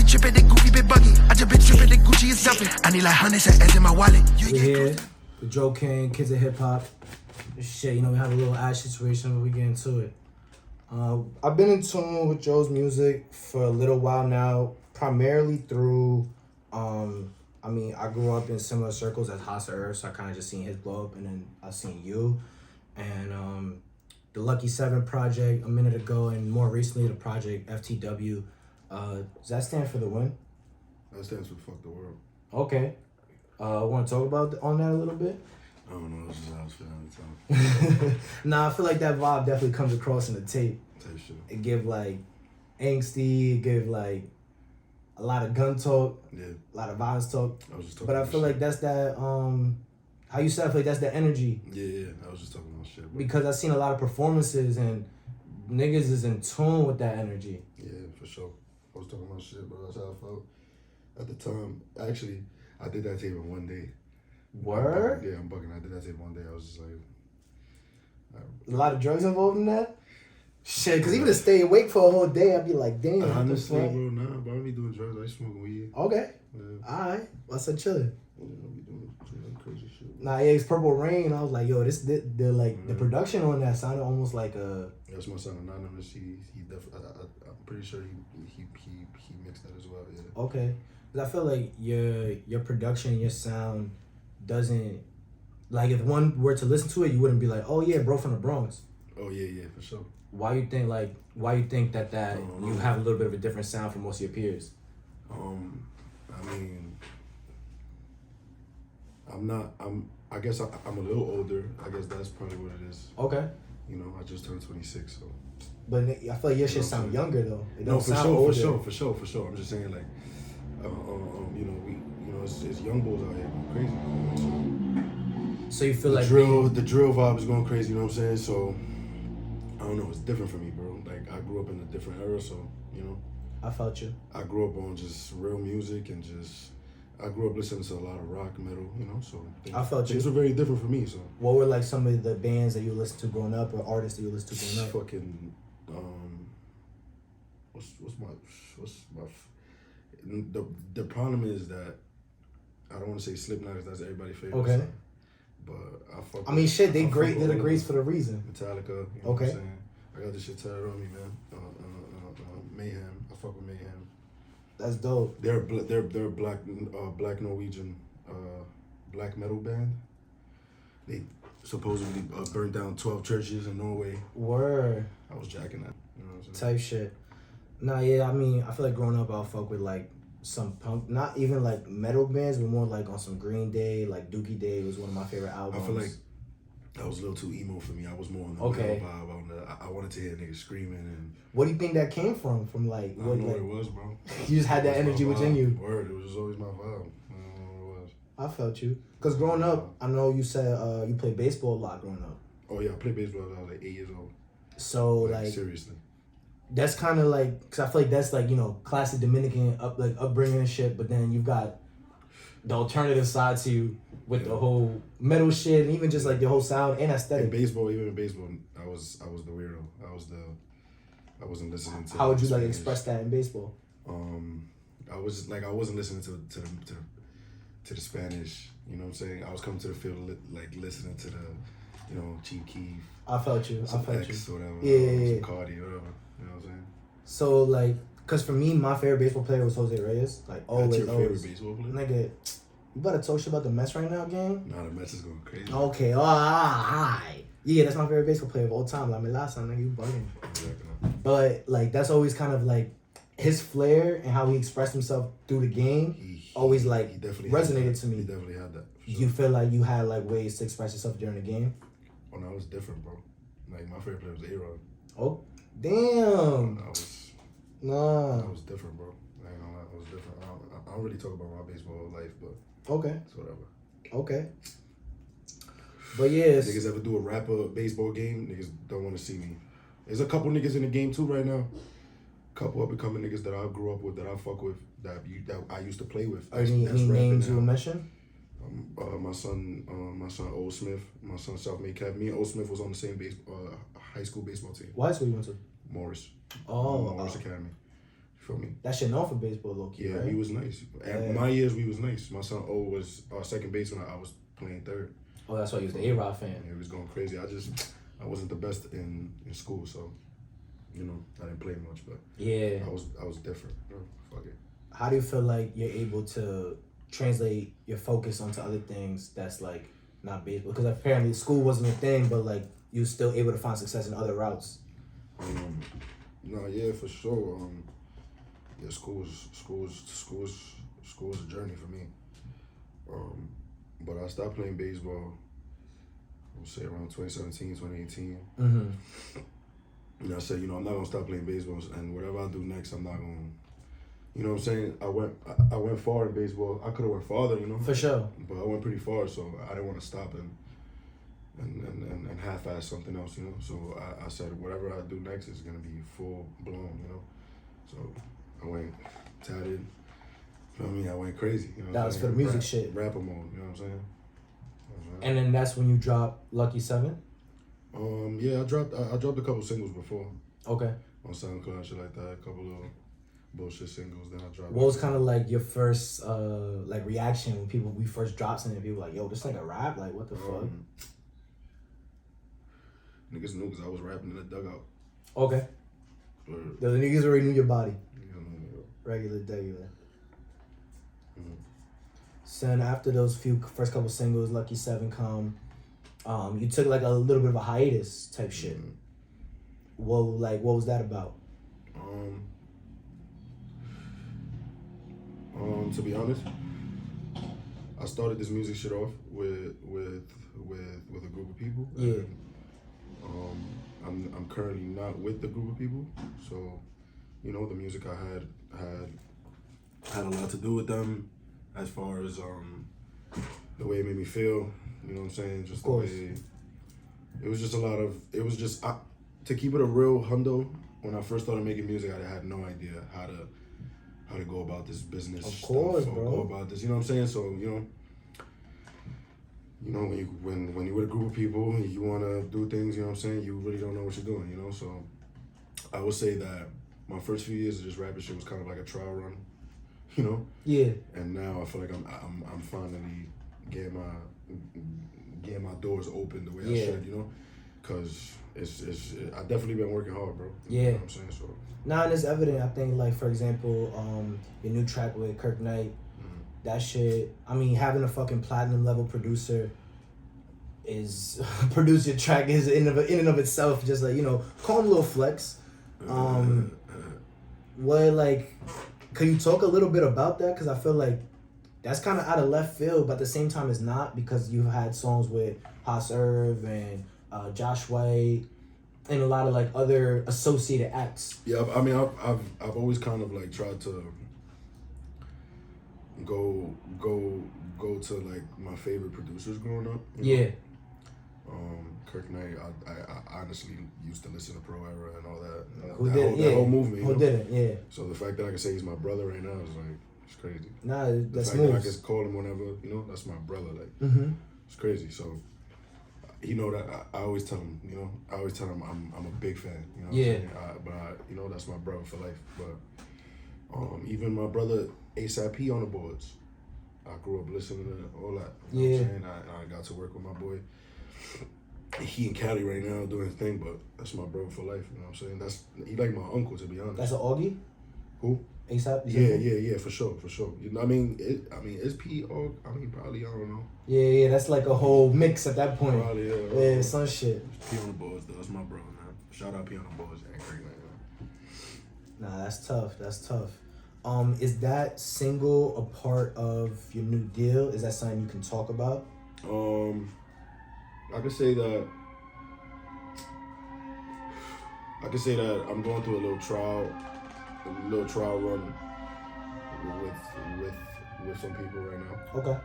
tripping, the goofy bit buggy. I just been tripping, the Gucci is jumping. I need like hundreds of M's in my wallet. We're here, the Joecaine, Kids of Hip Hop. Shit, you know, we have a little ash situation, but we get into it. I've been in tune with Joe's music for a little while now, primarily through, I grew up in similar circles as Hasa, so I kind of just seen his blow up, and then I seen you, and the Lucky 7 project a minute ago, and more recently the project FTW. Does that stand for the win? That stands for fuck the world. Okay. Want to talk about on that a little bit? I don't know, that's just how I was feeling at the time. Nah, I feel like that vibe definitely comes across in the tape. Type shit. It give like angsty, it give like a lot of gun talk, Yeah. a lot of violence talk. I was just talking But I about feel shit. like that's that how you said, I feel like that's the energy. Yeah, I was just talking about shit, bro. Because I've seen a lot of performances and niggas is in tune with that energy. Yeah, for sure. I was talking about shit, bro. That's how I felt at the time. Actually, I did that tape in one day. Word? Yeah, I'm bugging. I did that tape one day. I was just like... A lot of drugs involved in that? Shit, because even to stay awake for a whole day, I'd be like, damn. Honestly, bro, nah, bro. I don't be doing drugs. I be smoking weed. Okay. Yeah. Alright. What's that chilling? I don't be doing crazy shit. Nah, yeah, it's Purple Rain. I was like, yo, the production on that sounded almost like a... That's my son Anonymous. He definitely... I'm pretty sure he mixed that as well. Yeah. Okay. Because I feel like your production, your sound doesn't... Like, if one were to listen to it, you wouldn't be like, oh, yeah, bro from the Bronx. Oh yeah, for sure. Why you think that you have a little bit of a different sound from most of your peers? I mean, I guess I'm a little older. I guess that's probably what it is. Okay. You know, I just turned 26, so. But I feel like your shit sound younger though. It don't No, for sound sure, older. for sure. I'm just saying, like, it's young bulls out here going crazy. So you feel the like the drill vibe is going crazy. You know what I'm saying? So I don't know. It's different for me, bro. Like, I grew up in a different era, so you know. I felt you. I grew up on just real music and I grew up listening to a lot of rock, metal, you know, so I felt things were very different for me, so. What were like some of the bands that you listened to growing up or artists that you listened to growing up? Fucking, the problem is that I don't want to say Slipknot because that's everybody's favorite song, but I mean, shit, they're the greats for the reason. Metallica, you know what I'm saying? I got this shit tatted on me, man. Mayhem, I fuck with Mayhem. That's dope. They're black Norwegian black metal band. They supposedly burned down 12 churches in Norway. Word. I was jacking that. You know what I'm saying? Type shit. Nah, yeah, I mean, I feel like growing up, I'll fuck with like some punk, not even like metal bands, but more like on some Green Day, like Dookie Day was one of my favorite albums. I feel like that was a little too emo for me. I was more on the metal vibe. I wanted to hear niggas screaming and. What do you think that came from? From like I don't know what it was, bro. You just had that energy within you. Word, it was just always my vibe. I don't know what it was. I felt you. Cause growing up, I know you said you played baseball a lot growing up. Oh yeah, I played baseball when I was like 8 years old. So like seriously. That's kind of like, cause I feel like that's like, you know, classic Dominican upbringing and shit. But then you've got the alternative side to you with the whole metal shit and even just like the whole sound and aesthetic. Even in baseball, I was the weirdo. I wasn't listening to. How would you like express that in baseball? I wasn't listening to the Spanish. You know what I'm saying? I was coming to the field like listening to the, you know, Chief Keef. I felt you. Some X or whatever. Yeah. Some Cardi or whatever. You know what I'm saying? So like, cause for me, my favorite baseball player was Jose Reyes. Like always. That's your favorite baseball player? Nigga, you better talk shit about the Mets right now, gang. Nah, the Mets is going crazy. Okay, alright. Yeah, that's my favorite baseball player of all time. Like, last time, nigga, you bugging. Exactly. But like, that's always kind of like his flair and how he expressed himself through the game. Always like he definitely resonated to me. He definitely had that. Sure. You feel like you had like ways to express yourself during the game? Oh no, it was different, bro. Like my favorite player was A-Rod. Oh, damn. That was different, bro. I ain't gonna lie, that was different. I don't really talk about my baseball life, but it's whatever. Okay. But yes. Niggas ever do a rapper baseball game? Niggas don't want to see me. There's a couple niggas in the game too right now. Couple up and coming niggas that I grew up with, that I fuck with, that I used to play with. Any names you will mention? My son Old Smith, my son Self-Made Cap. Me and Old Smith was on the same high school baseball team. What high school you went to? Morris. Oh. Morris Academy. feel me? That shit known for baseball, low key, Yeah, right? we was nice. At my years, we was nice. My son O was our second baseman. I was playing third. Oh, that's why you was the A-Rod fan. Yeah, he was going crazy. I wasn't the best in school, so you know, I didn't play much, but yeah, I was different. You know, fuck it. How do you feel like you're able to translate your focus onto other things that's like not baseball? Because apparently school wasn't a thing, but like you was still able to find success in other routes. No, yeah, for sure. Yeah, school's a journey for me. But I stopped playing baseball, I would say around 2017, 2018. Mm-hmm. And I said, you know, I'm not gonna stop playing baseball, and whatever I do next, I'm not gonna, you know what I'm saying? I went far in baseball. I could have went farther, you know. For sure. But I went pretty far, so I didn't want to stop and half-ass something else, you know. So I said, whatever I do next is gonna be full blown, you know. So I went tatted. You know what I mean? I went crazy. You know that was for the music shit. Rapper mode. You know what I'm saying? And then that's when you dropped Lucky 7? Yeah, I dropped a couple singles before. Okay. On SoundCloud, shit like that. A couple of bullshit singles. Then I dropped. What was kind of like your first like reaction when we first dropped something? People were like, yo, this like a rap? Like, what the fuck? Niggas knew because I was rapping in the dugout. Okay. The niggas already knew your body. Regular. Son, after those first couple singles, Lucky 7 come, you took like a little bit of a hiatus type shit. What was that about? To be honest, I started this music shit off with a group of people. Yeah. And, I'm currently not with the group of people, so you know the music I had a lot to do with them, as far as the way it made me feel. You know what I'm saying? Just the way it was just a lot of to keep it a real hundo. When I first started making music, I had no idea how to go about this business. Of course, stuff, or bro. go about this. You know what I'm saying? So you know when you're with a group of people, you want to do things. You know what I'm saying? You really don't know what you're doing. You know, so I would say that my first few years of this rapping shit was kind of like a trial run. You know? Yeah. And now I feel like I'm finally getting my doors open the way I should. You know? Cause I definitely been working hard, bro. Yeah. You know what I'm saying? So. Nah, and it's evident. I think, like, for example, your new track with Kirk Knight, that shit. I mean, having a fucking platinum level producer is produce your track is in and of itself just like, you know, call him a little flex. What, like, could you talk a little bit about that? Because I feel like that's kind of out of left field, but at the same time it's not, because you've had songs with Haas Irv and Josh White and a lot of like other associated acts. Yeah, I mean, I've always kind of like tried to go to like my favorite producers growing up. Yeah. Kirk Knight, I honestly used to listen to Pro Era and all that. That whole movement. Who didn't? Yeah. So the fact that I can say he's my brother right now is like, it's crazy. Nah, the that's fact smooth. that I can call him whenever, you know, that's my brother. Like, it's crazy. So, you know that I always tell him, you know, I'm a big fan. You know what I'm saying? But you know, that's my brother for life. But even my brother ASAP on the boards, I grew up listening to all that. You know what I'm saying? I got to work with my boy. He in Cali right now doing his thing, but that's my bro for life. You know what I'm saying? He like my uncle, to be honest. That's an Augie? Who? ASAP? Yeah, for sure. You know, I mean, is P Og? I mean, probably, I don't know. Yeah, that's like a whole mix at that point. Probably, yeah, some shit. P on the boards, though. That's my bro, man. Shout out P on the boards. Nah, that's tough. Is that single a part of your new deal? Is that something you can talk about? I could say that I'm going through a little trial run with some people right now. Okay.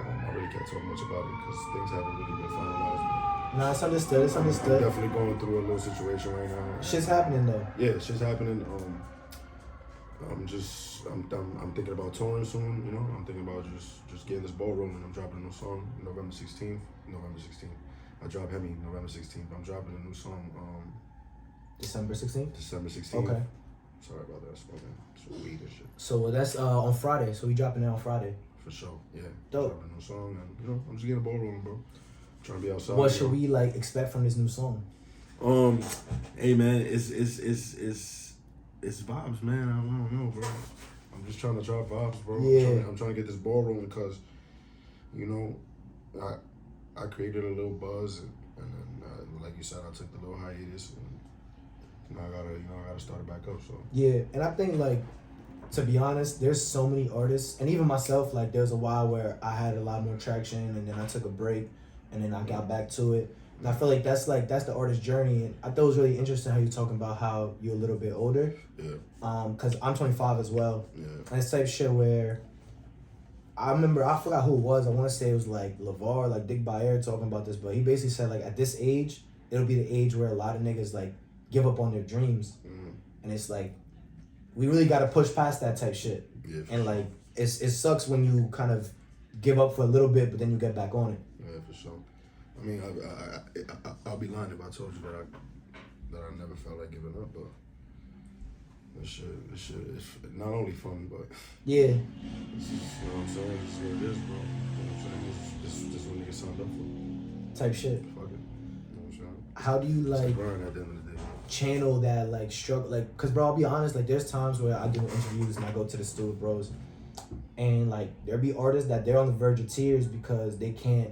I really can't talk much about it because things haven't really been finalized. Nah, it's understood. I'm definitely going through a little situation right now. Shit's happening though. Yeah, shit's happening. I'm thinking about touring soon. You know, I'm thinking about just getting this ball rolling. I'm dropping a new song November 16th. I drop Hemi November 16th. I'm dropping a new song December 16th? December 16th. Okay. Sorry about that. Smoking some weed and shit. So that's on Friday. So we dropping it on Friday. For sure. Yeah. Dope. Dropping a new song, and you know, I'm just getting the ball rolling, bro. Trying to be outside. What should we like expect from this new song? Hey man, it's vibes, man. I don't know, bro. I'm just trying to drop vibes, bro. Yeah. I'm trying to get this ball rolling because, you know, I created a little buzz and then like you said, I took the little hiatus and now I gotta start it back up. So Yeah, and I think like, to be honest, there's so many artists, and even myself, like there's a while where I had a lot more traction and then I took a break and then I got back to it. And I feel like that's the artist's journey. And I thought it was really interesting how you're talking about how you're a little bit older. yeah. Cause I'm 25 as well. Yeah. And it's type of shit where I forgot who it was. I want to say it was like LeVar, like Dick Bayer talking about this, but he basically said like at this age, it'll be the age where a lot of niggas like give up on their dreams. And it's like, we really got to push past that type shit. Yeah. And like, it sucks when you kind of give up for a little bit, but then you get back on it. Yeah, for sure. I mean, I'll be lying if I told you that I never felt like giving up, but this shit is not only fun, but Yeah. you know what I'm saying? This is what it is, bro. You know what I'm saying? This is what niggas signed up for. Type shit. Fuck it. You know what I'm saying? How do you It's a like grind at the end of the day. channel that like struggle, like, cause bro, I'll be honest, like there's times where I do interviews and I go to the studio with bros, and like there'll be artists that they're on the verge of tears because they can't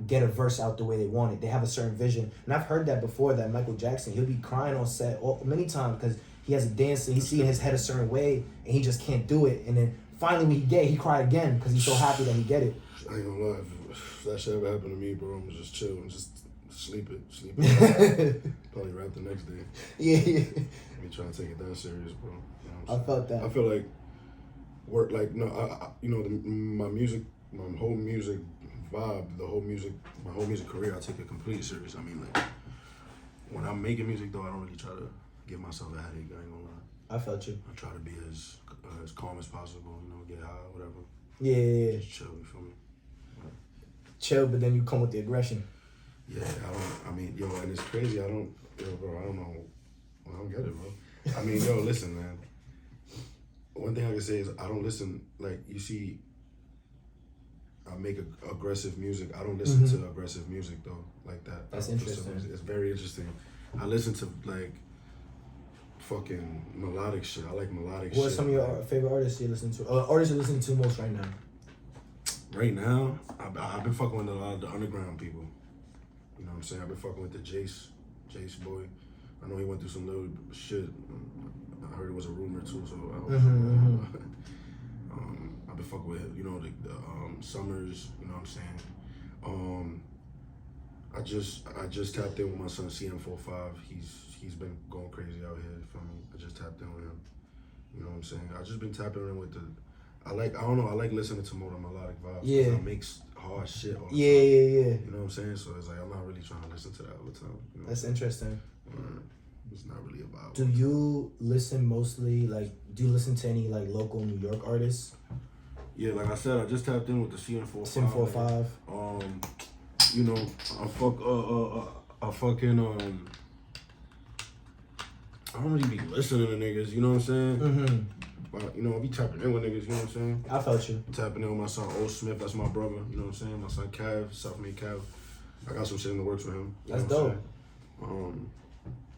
get a verse out the way they want it. They have a certain vision, and I've heard that before. That Michael Jackson, he'll be crying on set many times because he has a dance and he's seeing his head a certain way and he just can't do it. And then finally when he cried again because he's so happy that he get it. I ain't gonna lie, if that shit ever happened to me, bro, I'm just chill and just sleep. Probably rap the next day. Yeah. Me trying to take it that serious, bro. You know what I'm I felt that. I feel like work, like, no, you know, my whole music vibe, my whole music career, I take it completely serious. I mean, like, when I'm making music, though, I don't really try to give myself a headache. I ain't gonna lie. I felt you. I try to be as calm as possible. You know, get high, whatever. Yeah. Just chill. You feel me? Chill, but then you come with the aggression. Yeah, I mean, yo, and it's crazy. Bro, I don't know. I don't get it, bro. I mean, yo, listen, man. One thing I can say is I don't listen, like, you see, I make aggressive music. I don't listen to aggressive music, though, like that. That's interesting. It's very interesting. I listen to, like, fucking melodic shit. I like melodic shit. What are some of your favorite artists you listen to? Artists you listen to most right now? Right now, I've been fucking with a lot of the underground people. You know what I'm saying? I've been fucking with the Jace boy. I know he went through some little shit. I heard it was a rumor too, so I hope I've been fucking with, you know, the Summers, you know what I'm saying? I just tapped in with my son CM45. He's been going crazy out here for me. I just tapped in with him. You know what I'm saying? I just been tapping in with I like listening to more melodic vibes. Yeah. It makes hard shit all the time. Yeah. You know what I'm saying? So it's like, I'm not really trying to listen to that all the time. You know? That's interesting. It's not really about. Do you listen mostly, like, do you listen to any, like, local New York artists? Yeah, like I said, I just tapped in with the CM45. CM45. You know, I don't really be listening to niggas, you know what I'm saying? But, you know, I be tapping in with niggas, you know what I'm saying? I felt you. Tapping in with my son, O. Smith, that's my brother, you know what I'm saying? My son, Cav, self-made Cav. I got some shit in the works with him. That's dope.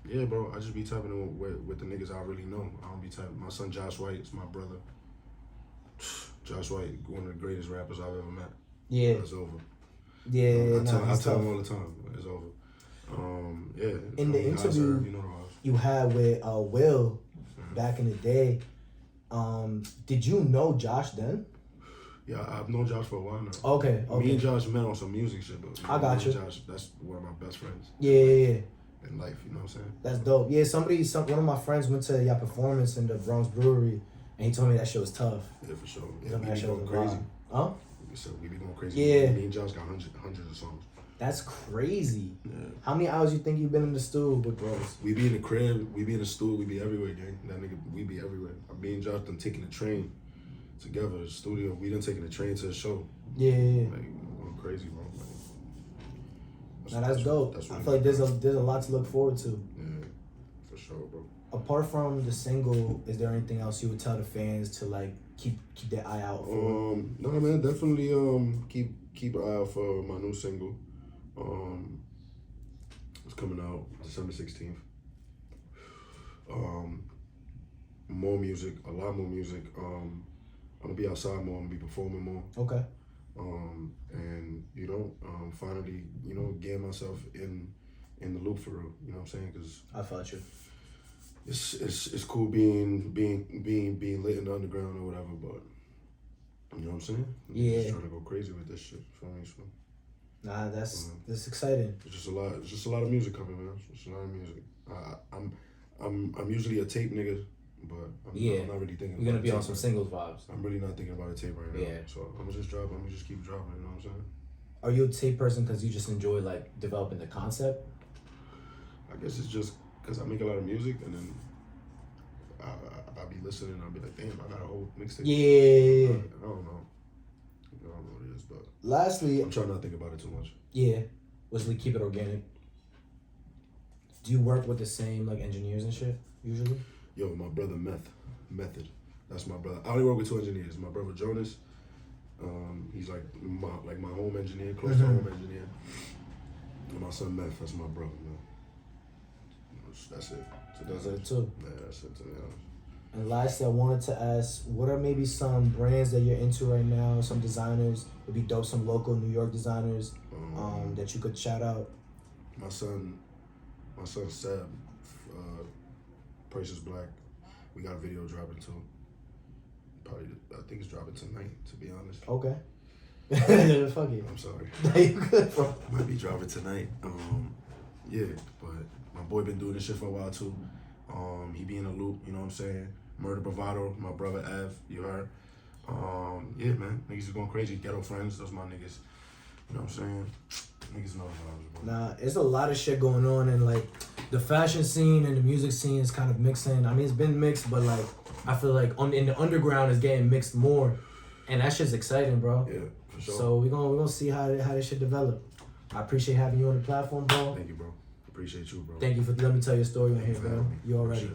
Yeah, bro, I just be tapping in with the niggas I really know. I don't be tapping. My son, Josh White, is my brother. Josh White, one of the greatest rappers I've ever met. Yeah. It's over. Yeah, I tell him all the time, it's over. Yeah. In the interview you know you had with Will back in the day, did you know Josh then? Yeah, I've known Josh for a while now. Okay. Me and Josh met on some music shit, but I got you. Josh, that's one of my best friends. Yeah. In life, you know what I'm saying? That's dope. Yeah, one of my friends went to your performance in the Bronx Brewery, and he told me that shit was tough. Yeah, for sure. He Yeah, told me we that be shit going was crazy. Huh? So we be going crazy. Yeah. Me and Josh got hundreds of songs. That's crazy. Yeah. How many hours you think you've been in the studio with bros? We be in the crib, we be in the studio, we be everywhere, gang. That nigga, we be everywhere. Me and Josh done taking the train together to the studio. We done taking the train to the show. Yeah. Like, going crazy, bro. Now that's dope. I feel like there's a lot to look forward to. Yeah, for sure, bro. apart from the single, is there anything else you would tell the fans to like keep their eye out for? No man, definitely keep an eye out for my new single. It's coming out December 16th. More music, a lot more music. I'm gonna be outside more, I'm gonna be performing more. Okay. And finally, getting myself in the loop for real. You know what I'm saying? Cause I felt you. it's cool being lit in the underground or whatever, but you know what I'm saying? Yeah. Just trying to go crazy with this shit. Feel me? So, Nah, that's exciting. it's just a lot. It's just a lot of music coming, man. It's just a lot of music. I'm usually a tape nigga, but I'm not really thinking. You're gonna about be a on tape some right singles vibes. now. I'm really not thinking about a tape right now. Yeah. So I'm gonna just drop. I'm gonna just keep dropping. You know what I'm saying? Are you a tape person because you just enjoy like developing the concept? I guess it's just because I make a lot of music, and then I'll be listening. And I'll be like, damn, I got a whole mixtape. Yeah. I don't know. I don't know what it is, but Lastly, I'm trying not to think about it too much. yeah, Wesley, keep it organic. Do you work with the same like engineers and shit usually? Yo, my brother Method. That's my brother. I only work with 2 engineers. My brother Jonas. He's like my home engineer, close to home engineer. And my son Meth, that's my brother, man. That's it. Those are the two. Yeah, that's it, to be honest. And lastly, I wanted to ask, what are maybe some brands that you're into right now? Some designers, it'd be dope. Some local New York designers that you could shout out. My son Seb, Price is Black. We got a video dropping too. Probably, I think it's dropping tonight, to be honest. Okay. Fuck it. I'm sorry. You good, bro? Might be dropping tonight. Yeah, but my boy been doing this shit for a while too. He be in the loop, you know what I'm saying? Murder Bravado, my brother Av, you heard? Yeah, man, niggas is going crazy. Ghetto Friends, those my niggas. You know what I'm saying? Niggas know the vibes, bro. Nah, it's a lot of shit going on, and like the fashion scene and the music scene is kind of mixing. I mean, it's been mixed, but like I feel like in the underground is getting mixed more, and that shit's exciting, bro. Yeah, for sure. So we're gonna see how this shit develop. I appreciate having you on the platform, bro. Thank you, bro. Appreciate you, bro. Thank you for letting me tell your story on here, bro. You already.